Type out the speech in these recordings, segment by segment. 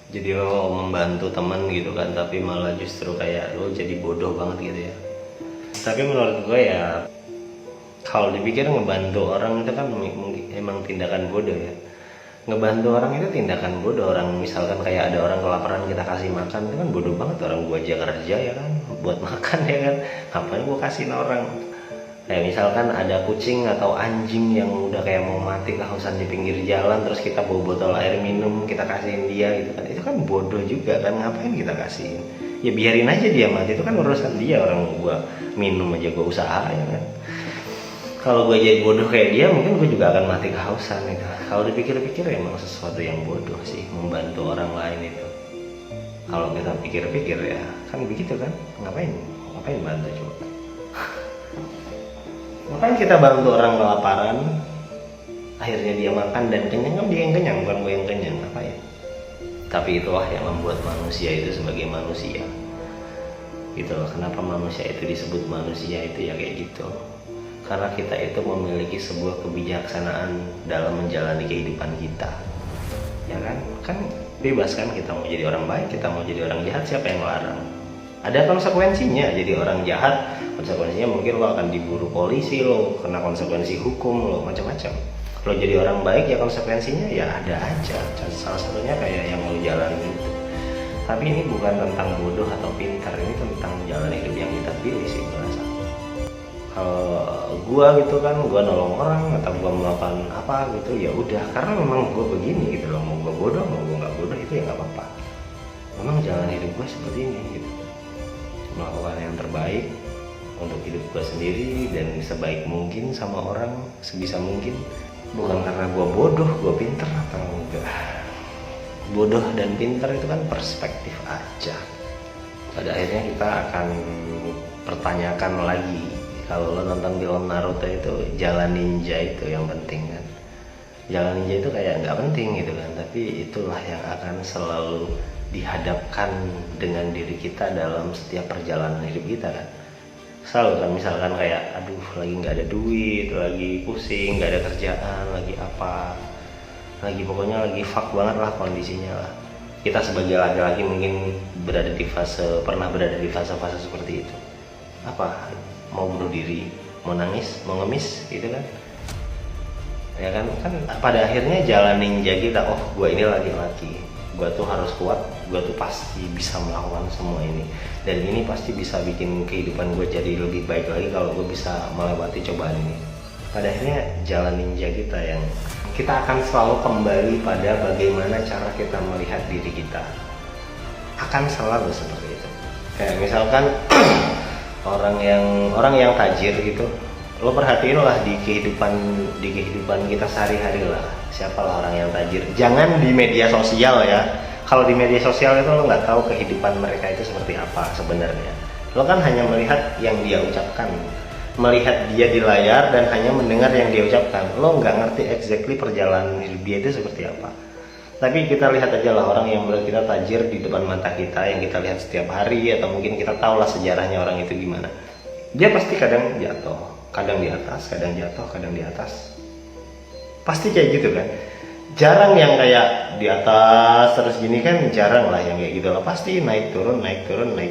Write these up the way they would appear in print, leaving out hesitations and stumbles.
Jadi lo membantu temen gitu kan, tapi malah justru kayak lo jadi bodoh banget gitu ya. Tapi menurut gue ya, kalau dipikir ngebantu orang itu kan mungkin emang tindakan bodoh ya. Ngebantu orang itu tindakan bodoh. Orang misalkan kayak ada orang kelaparan kita kasih makan, itu kan bodoh banget. Orang gua aja kerja ya kan buat makan ya kan, ngapain gua kasihin orang. Kayak misalkan ada kucing atau anjing yang udah kayak mau mati kehausan di pinggir jalan, terus kita bawa botol air minum kita kasihin dia gitu kan, itu kan bodoh juga kan, ngapain kita kasihin. Ya biarin aja dia mati, itu kan urusan dia. Orang gua minum aja gua usaha ya kan. Kalau gue jadi bodoh kayak dia, mungkin gue juga akan mati kehausan gitu. Kalau dipikir-pikir emang sesuatu yang bodoh sih membantu orang lain itu. Kalau kita pikir-pikir ya kan begitu kan, ngapain bantu coba. Ngapain kita bantu orang kelaparan, akhirnya dia makan dan kenyang, kan dia yang kenyang bukan gue yang kenyang, apa ya. Tapi itulah yang membuat manusia itu sebagai manusia gitu loh. Kenapa manusia itu disebut manusia itu ya kayak gitu, karena kita itu memiliki sebuah kebijaksanaan dalam menjalani kehidupan kita ya kan bebas kan, kita mau jadi orang baik, kita mau jadi orang jahat, siapa yang melarang. Ada konsekuensinya jadi orang jahat, konsekuensinya mungkin lo akan diburu polisi, lo kena konsekuensi hukum, lo macam-macam. Lo jadi orang baik ya konsekuensinya ya ada aja, salah satunya kayak yang lo jalanin itu. Tapi ini bukan tentang bodoh atau pintar, ini tentang jalan hidup yang kita pilih sih merasa. Kalau gua gitu kan, gua nolong orang atau gua melakukan apa gitu ya udah, karena memang gua begini gitu loh. Mau gua bodoh mau gua nggak bodoh itu ya nggak apa-apa, memang jalan hidup gua seperti ini gitu. Melakukan yang terbaik untuk hidup gua sendiri dan sebaik mungkin sama orang sebisa mungkin. Bukan karena gua bodoh, gua pinter atau enggak. Bodoh dan pinter itu kan perspektif aja. Pada akhirnya kita akan pertanyakan lagi. Kalau lo nonton film Naruto itu, jalan ninja itu yang penting kan. Jalan ninja itu kayak nggak penting gitu kan, tapi itulah yang akan selalu dihadapkan dengan diri kita dalam setiap perjalanan hidup kita kan. Selalu kan, misalkan kayak aduh lagi nggak ada duit, lagi pusing, nggak ada kerjaan, lagi apa, lagi pokoknya lagi fuck banget lah kondisinya lah. Kita sebagai laki-laki mungkin pernah berada di fase-fase seperti itu. Apa? Mau bunuh diri, mau nangis, mau ngemis gitu kan. Ya kan pada akhirnya jalan ninja kita, oh gue ini laki-laki, gue tuh harus kuat, gue tuh pasti bisa melakukan semua ini, dan ini pasti bisa bikin kehidupan gue jadi lebih baik lagi kalau gue bisa melewati cobaan ini. Pada akhirnya jalan ninja kita yang kita akan selalu kembali pada bagaimana cara kita melihat diri kita, akan selalu seperti itu. Kayak misalkan orang yang tajir gitu, lo perhatiin lah di kehidupan kita sehari-hari lah, siapalah orang yang tajir. Jangan di media sosial ya. Kalau di media sosial itu lo nggak tahu kehidupan mereka itu seperti apa sebenarnya. Lo kan hanya melihat yang dia ucapkan, melihat dia di layar dan hanya mendengar yang dia ucapkan. Lo nggak ngerti exactly perjalanan hidup dia itu seperti apa. Tapi kita lihat aja lah orang yang menurut kita tajir di depan mata kita, yang kita lihat setiap hari, atau mungkin kita tahu lah sejarahnya orang itu gimana. Dia pasti kadang jatuh, kadang di atas, kadang jatuh, kadang di atas. Pasti kayak gitu kan. Jarang yang kayak di atas terus gini kan, jarang lah yang kayak gitu lah. Pasti naik turun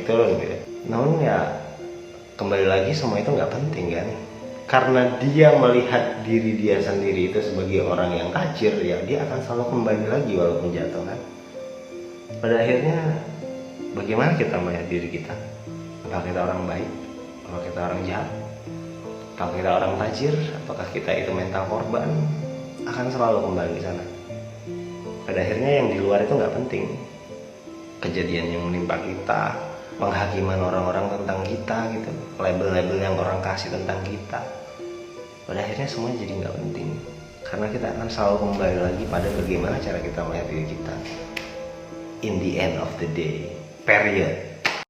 gitu. Namun ya kembali lagi semua itu nggak penting kan. Karena dia melihat diri dia sendiri itu sebagai orang yang tajir, ya dia akan selalu kembali lagi walaupun jatuh kan. Pada akhirnya bagaimana kita melihat diri kita? Apakah kita orang baik? Apakah kita orang jahat? Apakah kita orang tajir? Apakah kita itu mental korban? Akan selalu kembali ke sana. Pada akhirnya yang di luar itu nggak penting. Kejadian yang menimpa kita, penghakiman orang-orang tentang kita gitu, label-label yang orang kasih tentang kita, pada akhirnya semuanya jadi nggak penting, karena kita akan selalu kembali lagi pada bagaimana cara kita melihat diri kita in the end of the day, period.